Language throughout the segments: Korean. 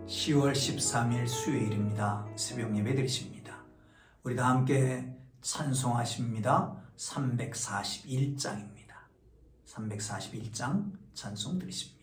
10월 13일 수요일입니다. 새벽 예배 드리십니다. 우리 다 함께 찬송하십니다. 341장입니다. 341장 찬송 드리십니다.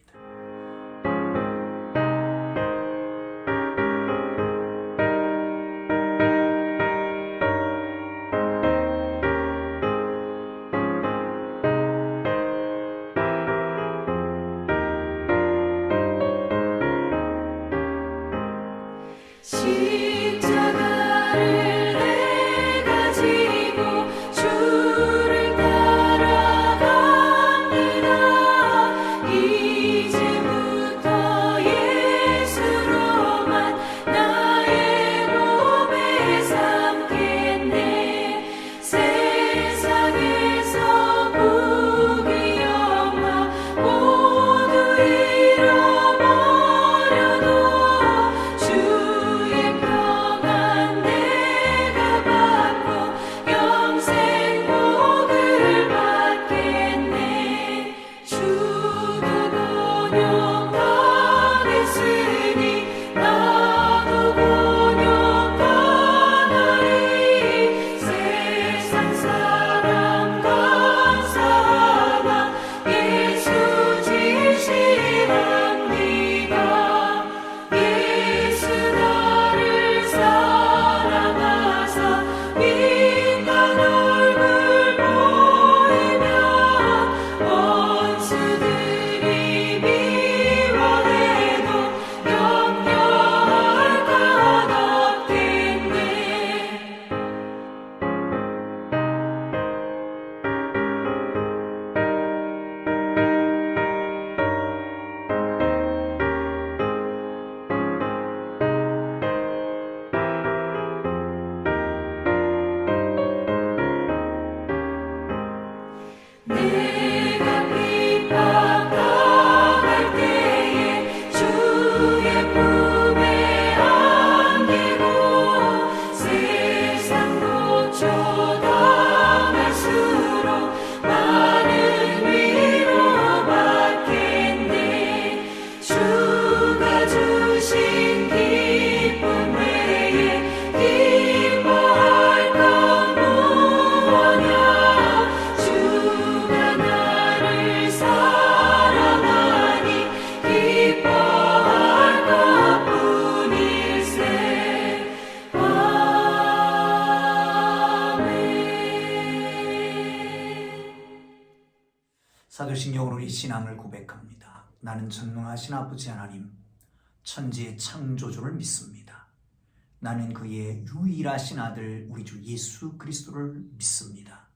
십자가를 내가 지고 주를 따라갑니다. 이제부터 예수로만 나의 몸에 삼겠네. 세상에서 부귀 영화 모두 잃어버려도 주의 평안 내가 받고 영생 복을 받겠네. 주도 곤욕당했으니 나도 곤욕당하리. 세상 사랑 감사하나 예수 진실합니다. 예수 나를 사랑하사 인간 얼굴 보이면 원수들이 미워해도 염려할 것 없겠네. 내가 핍박당할 때에 주의 품에 안기고 세상 고초당할수록 많은 위로 받겠네. 주가 주신 기쁨 외에 기뻐할 건 무엇냐. 주가 나를 사랑하니 기뻐할 것뿐일세. 아멘. 사도신경으로 우리 신앙을 고백합니다. 나는 전능하신 아버지 하나님, 천지의 창조주를 믿습니다. 나는 그의 유일하신 아들 우리 주 예수 그리스도를 믿습니다.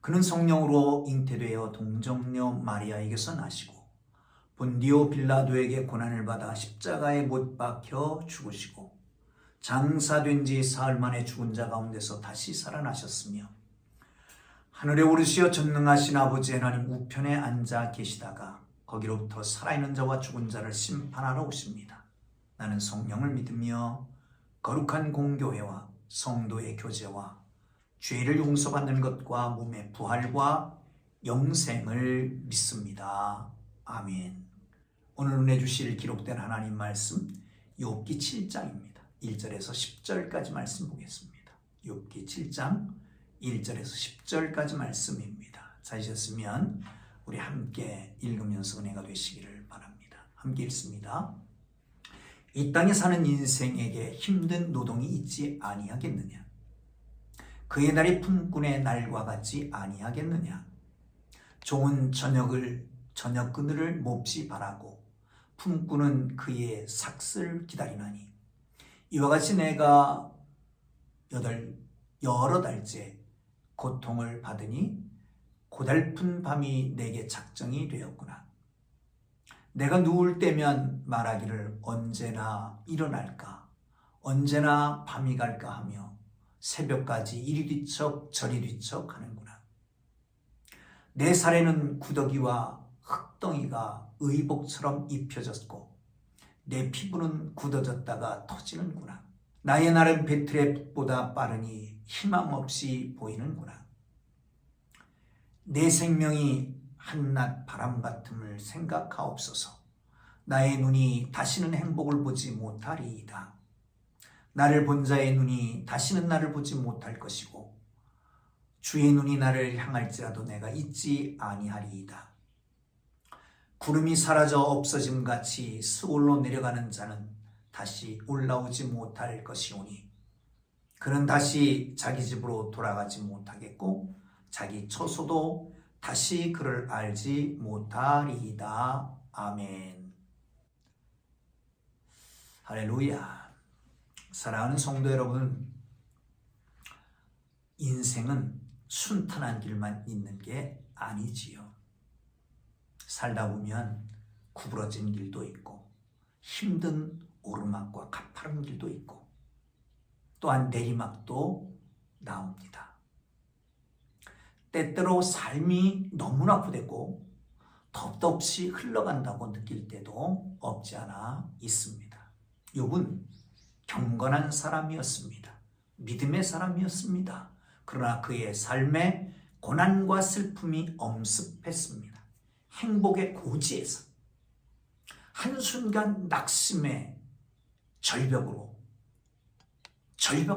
그는 성령으로 잉태되어 동정녀 마리아에게서 나시고 본디오 빌라도에게 고난을 받아 십자가에 못 박혀 죽으시고 장사된 지 사흘 만에 죽은 자 가운데서 다시 살아나셨으며 하늘에 오르시어 전능하신 아버지 하나님 우편에 앉아 계시다가 거기로부터 살아있는 자와 죽은 자를 심판하러 오십니다. 나는 성령을 믿으며 거룩한 공교회와 성도의 교제와 죄를 용서받는 것과 몸의 부활과 영생을 믿습니다. 아멘. 오늘 은혜 주실 기록된 하나님 말씀 욥기 7장입니다. 1절에서 10절까지 말씀 보겠습니다. 욥기 7장 1절에서 10절까지 말씀입니다. 찾으셨으면 우리 함께 읽으면서 은혜가 되시기를 바랍니다. 함께 읽습니다. 이 땅에 사는 인생에게 힘든 노동이 있지 아니하겠느냐? 그의 날이 품꾼의 날과 같지 아니하겠느냐? 종은 저녁 그늘을 몹시 바라고 품꾼은 그의 삭슬 기다리나니 이와 같이 내가 여러 달째 고통을 받으니 고달픈 밤이 내게 작정이 되었구나. 내가 누울 때면 말하기를 언제나 일어날까, 언제나 밤이 갈까 하며 새벽까지 이리 뒤척 저리 뒤척 하는구나. 내 살에는 구더기와 흙덩이가 의복처럼 입혀졌고 내 피부는 굳어졌다가 터지는구나. 나의 날은 배틀의 빛보다 빠르니 희망 없이 보이는구나. 내 생명이 한낮 바람 같음을 생각하옵소서. 나의 눈이 다시는 행복을 보지 못하리이다. 나를 본 자의 눈이 다시는 나를 보지 못할 것이고 주의 눈이 나를 향할지라도 내가 잊지 아니하리이다. 구름이 사라져 없어짐 같이 스올로 내려가는 자는 다시 올라오지 못할 것이오니 그는 다시 자기 집으로 돌아가지 못하겠고 자기 처소도 다시 그를 알지 못하리이다. 아멘. 할렐루야. 사랑하는 성도 여러분, 인생은 순탄한 길만 있는 게 아니지요. 살다 보면 구부러진 길도 있고 힘든 오르막과 가파른 길도 있고 또한 내리막도 나옵니다. 때때로 삶이 너무나 고되고 덥도 없이 흘러간다고 느낄 때도 없지 않아 있습니다. 욥은 경건한 사람이었습니다. 믿음의 사람이었습니다. 그러나 그의 삶에 고난과 슬픔이 엄습했습니다. 행복의 고지에서 한순간 낙심의 절벽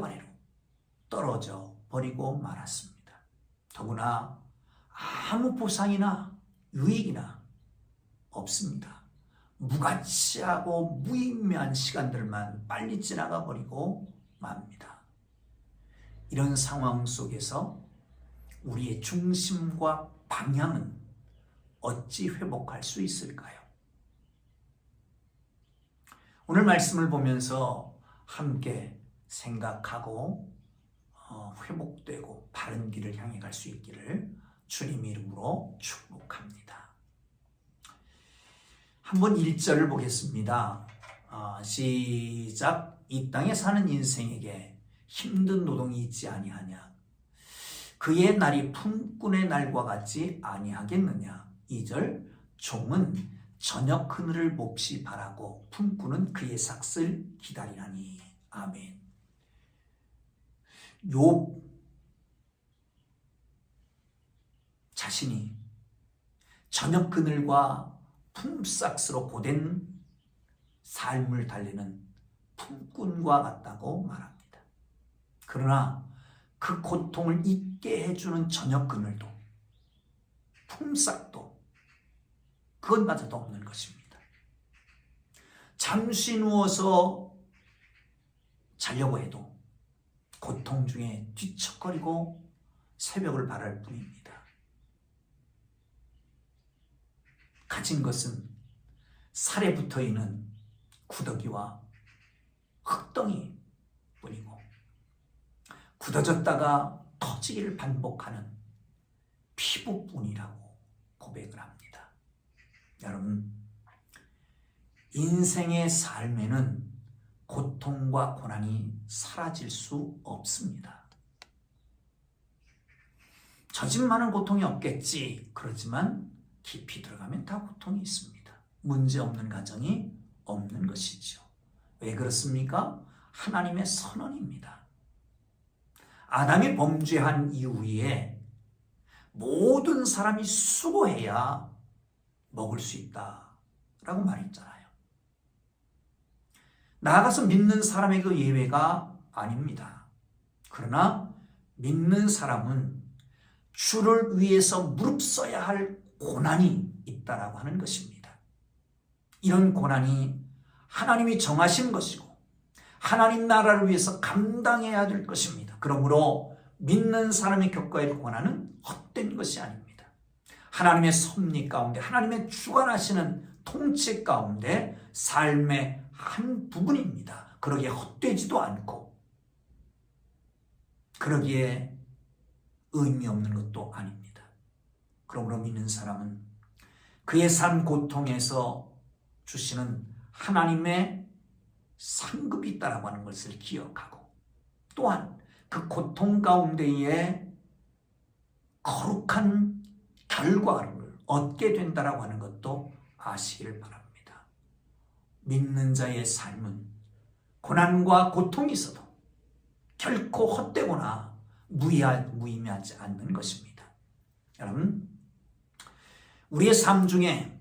아래로 떨어져 버리고 말았습니다. 더구나 아무 보상이나 유익이나 없습니다. 무가치하고 무의미한 시간들만 빨리 지나가 버리고 맙니다. 이런 상황 속에서 우리의 중심과 방향은 어찌 회복할 수 있을까요? 오늘 말씀을 보면서 함께 생각하고 회복되고 바른 길을 향해 갈 수 있기를 주님 이름으로 축복합니다. 한번 1절을 보겠습니다. 시작. 이 땅에 사는 인생에게 힘든 노동이 있지 아니하냐? 그의 날이 품꾼의 날과 같지 아니하겠느냐? 2절. 종은 저녁 그늘을 몹시 바라고 품꾼은 그의 삭을 기다리나니. 아멘. 욥 자신이 저녁 그늘과 품삯으로 고된 삶을 달리는 품꾼과 같다고 말합니다. 그러나 그 고통을 잊게 해주는 저녁 그늘도 품삯도 그것마저도 없는 것입니다. 잠시 누워서 자려고 해도 고통 중에 뒤척거리고 새벽을 바랄 뿐입니다. 가진 것은 살에 붙어있는 구더기와 흙덩이 뿐이고 굳어졌다가 터지기를 반복하는 피부뿐이라고 고백을 합니다. 여러분, 인생의 삶에는 고통과 고난이 사라질 수 없습니다. 저 집만은 고통이 없겠지. 그렇지만 깊이 들어가면 다 고통이 있습니다. 문제 없는 가정이 없는 것이죠. 왜 그렇습니까? 하나님의 선언입니다. 아담이 범죄한 이후에 모든 사람이 수고해야 먹을 수 있다라고 말했잖아요. 나아가서 믿는 사람에게 예외가 아닙니다. 그러나 믿는 사람은 주를 위해서 무릅써야 할 고난이 있다라고 하는 것입니다. 이런 고난이 하나님이 정하신 것이고 하나님 나라를 위해서 감당해야 될 것입니다. 그러므로 믿는 사람이 겪어야 할 고난은 헛된 것이 아닙니다. 하나님의 섭리 가운데 하나님의 주관하시는 통치 가운데 삶의 한 부분입니다. 그러기에 헛되지도 않고 그러기에 의미 없는 것도 아닙니다. 그러므로 믿는 사람은 그의 삶 고통에서 주시는 하나님의 상급이 있다라고 하는 것을 기억하고 또한 그 고통 가운데에 거룩한 결과를 얻게 된다라고 하는 것도 아시기를 바랍니다. 믿는 자의 삶은 고난과 고통이 있어도 결코 헛되거나 무의미하지 않는 것입니다. 여러분, 우리의 삶 중에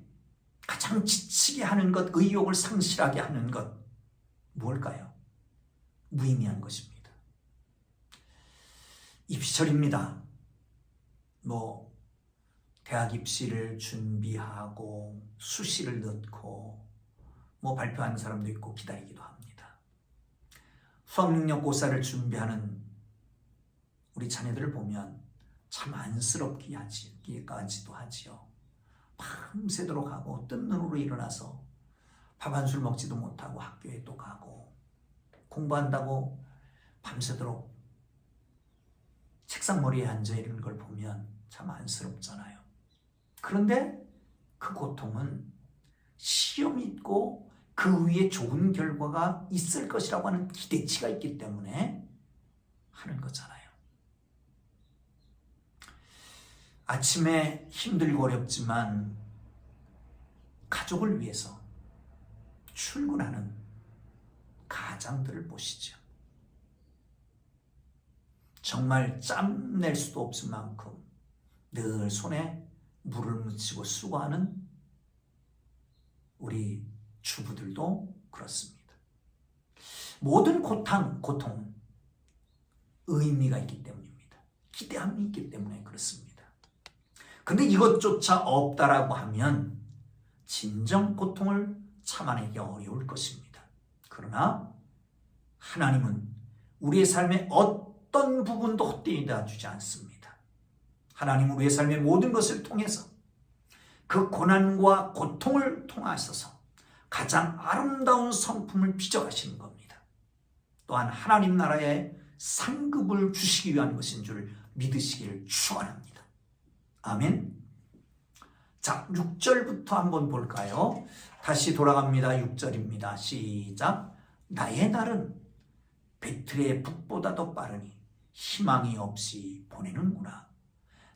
가장 지치게 하는 것, 의욕을 상실하게 하는 것, 뭘까요? 무의미한 것입니다. 입시철입니다. 대학 입시를 준비하고 수시를 넣고 발표하는 사람도 있고 기다리기도 합니다. 수학능력고사를 준비하는 우리 자녀들을 보면 참 안쓰럽기까지도 하지요. 밤새도록 하고 뜬 눈으로 일어나서 밥 한 술 먹지도 못하고 학교에 또 가고 공부한다고 밤새도록 책상 머리에 앉아 있는 걸 보면 참 안쓰럽잖아요. 그런데 그 고통은 시험이 있고 그 위에 좋은 결과가 있을 것이라고 하는 기대치가 있기 때문에 하는 거잖아요. 아침에 힘들고 어렵지만 가족을 위해서 출근하는 가장들을 보시죠. 정말 짬낼 수도 없을 만큼 늘 손에 물을 묻히고 수고하는 우리 주부들도 그렇습니다. 모든 고통은 의미가 있기 때문입니다. 기대함이 있기 때문에 그렇습니다. 그런데 이것조차 없다라고 하면 진정 고통을 참아내기 어려울 것입니다. 그러나 하나님은 우리의 삶의 어떤 부분도 헛되이 놔주지 않습니다. 하나님은 우리의 삶의 모든 것을 통해서 그 고난과 고통을 통하셔서 가장 아름다운 성품을 빚어가시는 겁니다. 또한 하나님 나라의 상급을 주시기 위한 것인 줄 믿으시기를 축원합니다. 아멘. 자, 6절부터 한번 볼까요? 다시 돌아갑니다. 6절입니다. 시작. 나의 날은 배틀의 북보다도 빠르니 희망이 없이 보내는구나.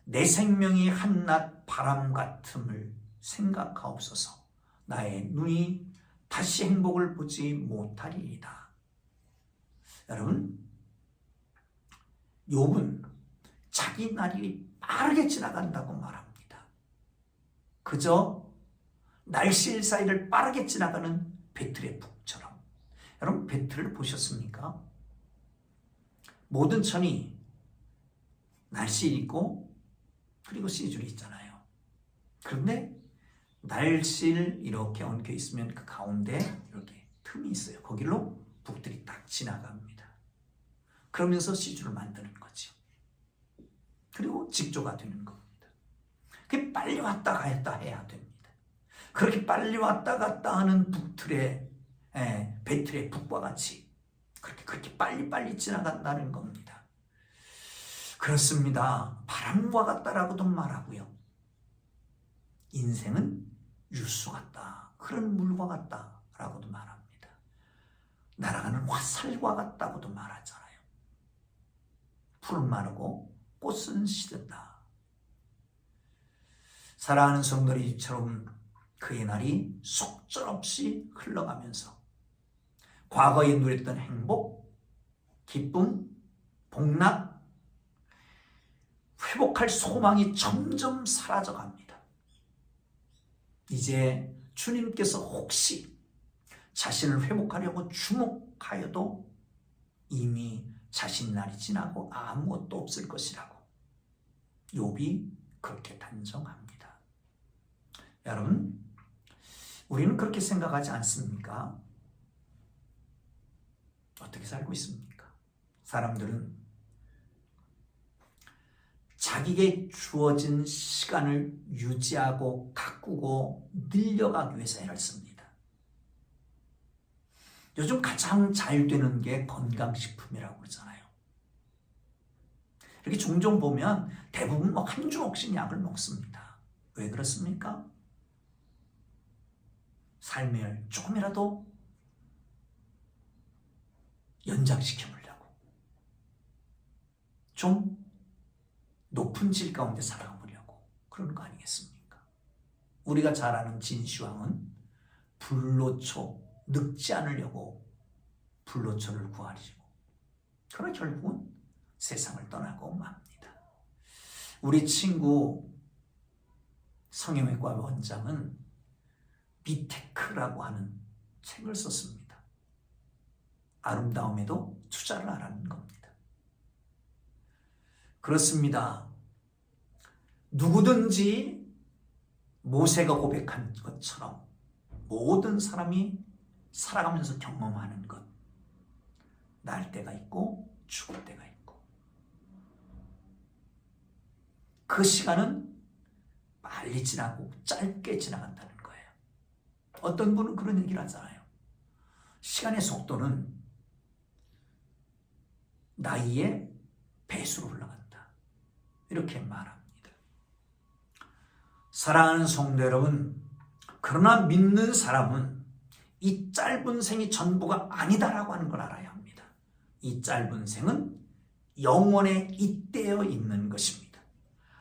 내 생명이 한낮 바람 같음을 생각하옵소서. 나의 눈이 다시 행복을 보지 못하리이다. 여러분, 욥은 자기 날이 빠르게 지나간다고 말합니다. 그저 날씨 사이를 빠르게 지나가는 배틀의 북처럼. 여러분, 배틀을 보셨습니까? 모든 천이 날씨 있고 그리고 씨줄이 있잖아요. 그런데 날씨를 이렇게 얹혀 있으면 그 가운데 이렇게 틈이 있어요. 거기로 북들이 딱 지나갑니다. 그러면서 씨줄을 만드는 거죠. 그리고 직조가 되는 겁니다. 그게 빨리 왔다 갔다 해야 됩니다. 그렇게 빨리 왔다 갔다 하는 북틀의 배틀의 북과 같이 그렇게 빨리 지나간다는 겁니다. 그렇습니다. 바람과 같다라고도 말하고요. 인생은 유수 같다. 흐르는 물과 같다라고도 말합니다. 날아가는 화살과 같다고도 말하잖아요. 풀은 마르고 꽃은 시든다. 사랑하는 성도들이처럼 그의 날이 속절없이 흘러가면서 과거에 누렸던 행복, 기쁨, 복락, 회복할 소망이 점점 사라져갑니다. 이제 주님께서 혹시 자신을 회복하려고 주목하여도 이미 자신 날이 지나고 아무것도 없을 것이라고 욥이 그렇게 단정합니다. 여러분, 우리는 그렇게 생각하지 않습니까? 어떻게 살고 있습니까? 사람들은 자기에게 주어진 시간을 유지하고 가꾸고 늘려가기 위해서 애를 씁니다. 요즘 가장 잘 되는 게 건강식품이라고 그러잖아요. 이렇게 종종 보면 대부분 한 주먹씩 약을 먹습니다. 왜 그렇습니까? 삶을 조금이라도 연장시켜 보려고. 좀 높은 질 가운데 살아가 보려고 그러는 거 아니겠습니까? 우리가 잘 아는 진시황은 불로초, 늙지 않으려고 불로초를 구하려고. 그러나 결국은 세상을 떠나고 맙니다. 우리 친구 성형외과 원장은 비테크라고 하는 책을 썼습니다. 아름다움에도 투자를 하라는 겁니다. 그렇습니다. 누구든지 모세가 고백한 것처럼 모든 사람이 살아가면서 경험하는 것, 날 때가 있고 죽을 때가 있고, 그 시간은 빨리 지나고 짧게 지나간다는 거예요. 어떤 분은 그런 얘기를 하잖아요. 시간의 속도는 나이의 배수로 흘러간다, 이렇게 말합니다. 사랑하는 성도 여러분, 그러나 믿는 사람은 이 짧은 생이 전부가 아니다라고 하는 걸 알아야 합니다. 이 짧은 생은 영원에 잇대어 있는 것입니다.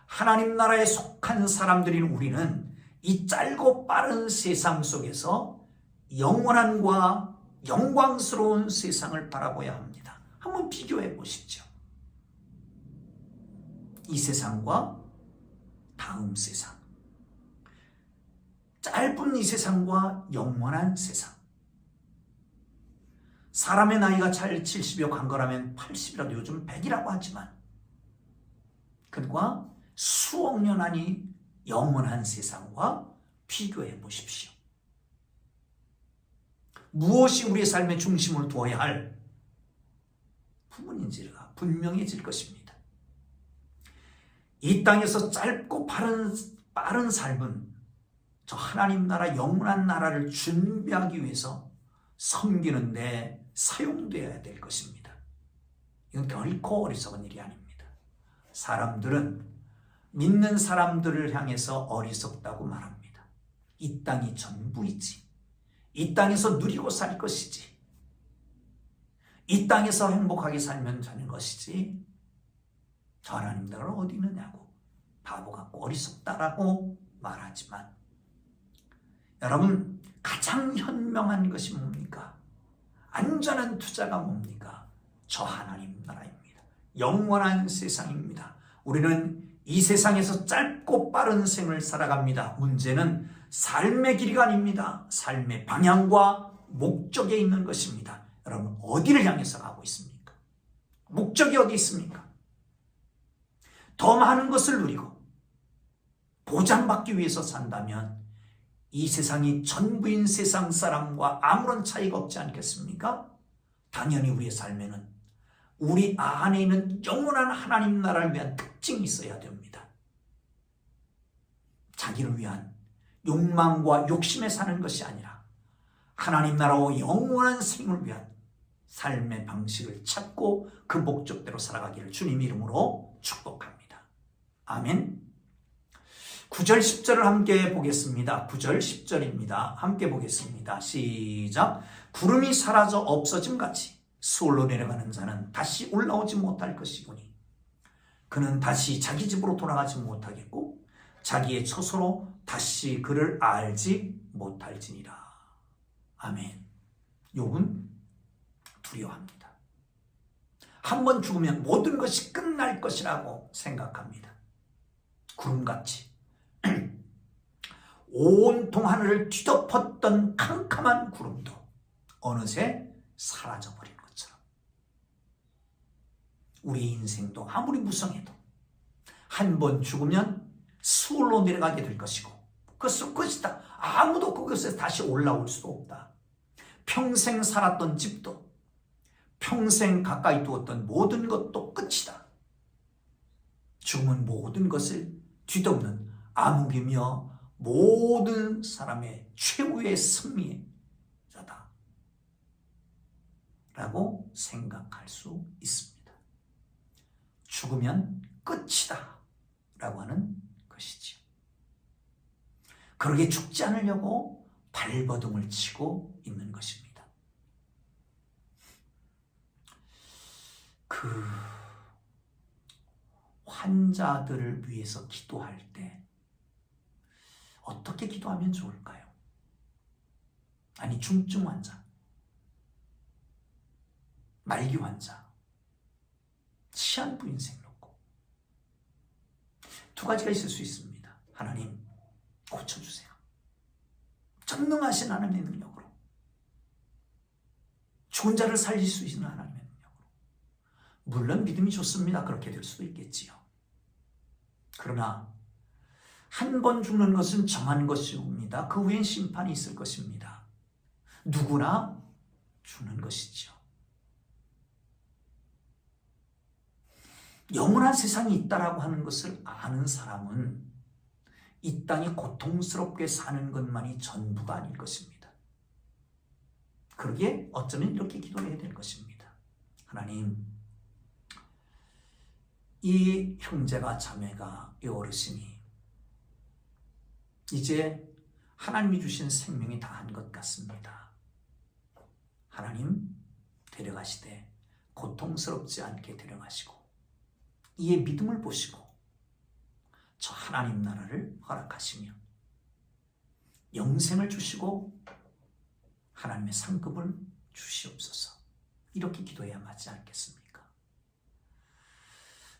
하나님 나라에 속한 사람들인 우리는 이 짧고 빠른 세상 속에서 영원함과 영광스러운 세상을 바라봐야 합니다. 한번 비교해 보십시오. 이 세상과 다음 세상, 짧은 이 세상과 영원한 세상. 사람의 나이가 잘 70여 간 거라면 80이라도 요즘 100이라고 하지만, 그과 수억 년 안이 영원한 세상과 비교해 보십시오. 무엇이 우리의 삶의 중심을 두어야 할 부분인지가 분명해질 것입니다. 이 땅에서 짧고 빠른 삶은 저 하나님 나라, 영원한 나라를 준비하기 위해서 섬기는 데 사용되어야 될 것입니다. 이건 결코 어리석은 일이 아닙니다. 사람들은 믿는 사람들을 향해서 어리석다고 말합니다. 이 땅이 전부이지, 이 땅에서 누리고 살 것이지, 이 땅에서 행복하게 살면 되는 것이지, 저 하나님 나라가 어디 있느냐고 바보 같고 어리석다라고 말하지만, 여러분, 가장 현명한 것이 뭡니까? 안전한 투자가 뭡니까? 저 하나님 나라입니다. 영원한 세상입니다. 우리는 이 세상에서 짧고 빠른 생을 살아갑니다. 문제는 삶의 길이가 아닙니다. 삶의 방향과 목적에 있는 것입니다. 여러분, 어디를 향해서 가고 있습니까? 목적이 어디 있습니까? 더 많은 것을 누리고 보장받기 위해서 산다면 이 세상이 전부인 세상 사람과 아무런 차이가 없지 않겠습니까? 당연히 우리의 삶에는 우리 안에 있는 영원한 하나님 나라를 위한 특징이 있어야 됩니다. 자기를 위한 욕망과 욕심에 사는 것이 아니라 하나님 나라와 영원한 생을 위한 삶의 방식을 찾고 그 목적대로 살아가기를 주님 이름으로 축복합니다. 아멘. 9절 10절을 함께 보겠습니다. 9절 10절입니다. 함께 보겠습니다. 시작. 구름이 사라져 없어짐같이 수월로 내려가는 자는 다시 올라오지 못할 것이오니 그는 다시 자기 집으로 돌아가지 못하겠고 자기의 처소로 다시 그를 알지 못할지니라. 아멘. 욥은 두려워합니다. 한번 죽으면 모든 것이 끝날 것이라고 생각합니다. 구름같이 온통 하늘을 뒤덮었던 캄캄한 구름도 어느새 사라져버린 것처럼 우리 인생도 아무리 무성해도 한 번 죽으면 수월로 내려가게 될 것이고 그것은 끝이다. 아무도 그것에서 다시 올라올 수도 없다. 평생 살았던 집도 평생 가까이 두었던 모든 것도 끝이다. 죽음은 모든 것을 뒤덮는 암흑이며 모든 사람의 최후의 승리자다 라고 생각할 수 있습니다. 죽으면 끝이다 라고 하는 것이지요. 그러게 죽지 않으려고 발버둥을 치고 있는 것입니다. 그 환자들을 위해서 기도할 때 어떻게 기도하면 좋을까요? 아니, 중증 환자, 말기 환자, 시한부 인생 놓고 두 가지가 있을 수 있습니다. 하나님, 고쳐주세요. 전능하신 하나님의 능력으로, 죽은 자를 살릴 수 있는 하나님의 능력으로. 물론 믿음이 좋습니다. 그렇게 될 수도 있겠지요. 그러나 한 번 죽는 것은 정한 것이옵니다. 그 후엔 심판이 있을 것입니다. 누구나 죽는 것이죠. 영원한 세상이 있다라고 하는 것을 아는 사람은 이 땅이 고통스럽게 사는 것만이 전부가 아닐 것입니다. 그러기에 어쩌면 이렇게 기도해야 될 것입니다. 하나님, 이 형제가 자매가 이 어르신이 이제 하나님이 주신 생명이 다한 것 같습니다. 하나님, 데려가시되 고통스럽지 않게 데려가시고 이의 믿음을 보시고 저 하나님 나라를 허락하시며 영생을 주시고 하나님의 상급을 주시옵소서. 이렇게 기도해야 맞지 않겠습니까?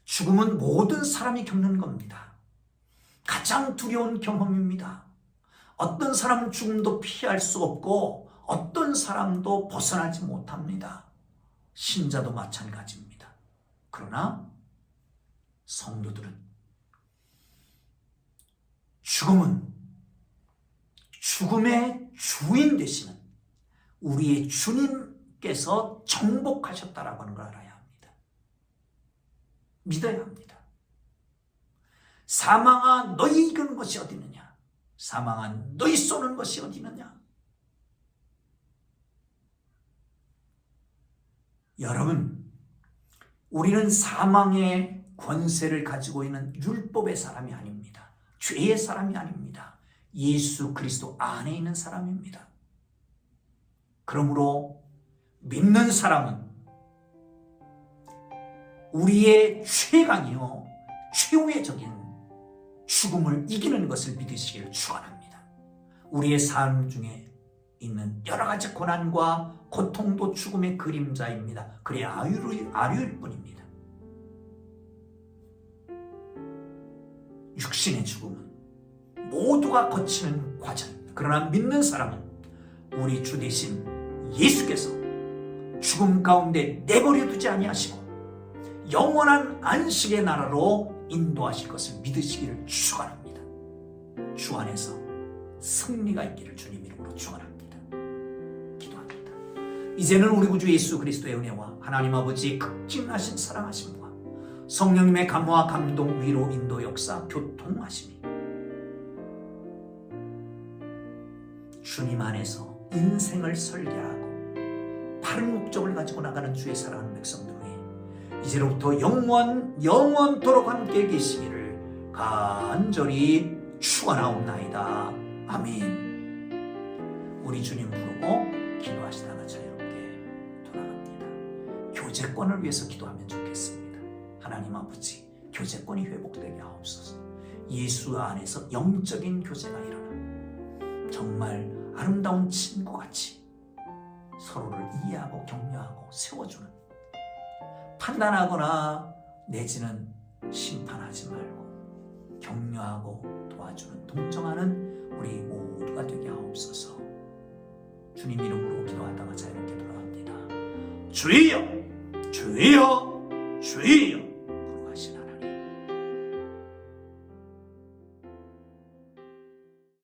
죽음은 모든 사람이 겪는 겁니다. 가장 두려운 경험입니다. 어떤 사람은 죽음도 피할 수 없고 어떤 사람도 벗어나지 못합니다. 신자도 마찬가지입니다. 그러나 성도들은 죽음은 죽음의 주인 되시는 우리의 주님께서 정복하셨다라고 하는 걸 알아야 합니다. 믿어야 합니다. 사망아 너희 이기는 것이 어디 있느냐? 사망아 너희 쏘는 것이 어디 있느냐? 여러분, 우리는 사망의 권세를 가지고 있는 율법의 사람이 아닙니다. 죄의 사람이 아닙니다. 예수 그리스도 안에 있는 사람입니다. 그러므로 믿는 사람은 우리의 최강이요 최후의 적인 죽음을 이기는 것을 믿으시기를 축원합니다. 우리의 삶 중에 있는 여러 가지 고난과 고통도 죽음의 그림자입니다. 그래 아류일 뿐입니다. 육신의 죽음은 모두가 거치는 과정. 그러나 믿는 사람은 우리 주 되신 예수께서 죽음 가운데 내버려 두지 아니하시고 영원한 안식의 나라로 인도하실 것을 믿으시기를 축원합니다. 주 안에서 승리가 있기를 주님 이름으로 축원합니다. 기도합니다. 이제는 우리 구주 예수 그리스도의 은혜와 하나님 아버지의 극진하신 사랑하심과 성령님의 감화 감동 위로 인도 역사 교통하심이 주님 안에서 인생을 설계하고 바른 목적을 가지고 나가는 주의 사랑하는 백성들 위해 이제로부터 영원토록 함께 계시기를 간절히 축원하옵나이다. 아멘. 우리 주님 부르고 기도하시다가 자유롭게 돌아갑니다. 교제권을 위해서 기도하면 좋겠습니다. 하나님 아버지, 교제권이 회복되게 하옵소서. 예수 안에서 영적인 교제가 일어나 정말 아름다운 친구같이 서로를 이해하고 격려하고 세워주는, 판단하거나 내지는 심판하지 말고 격려하고 도와주는, 동정하는 우리 모두가 되게 하옵소서. 주님 이름으로 기도하다가 자유롭게 돌아갑니다. 주여, 주여, 주여.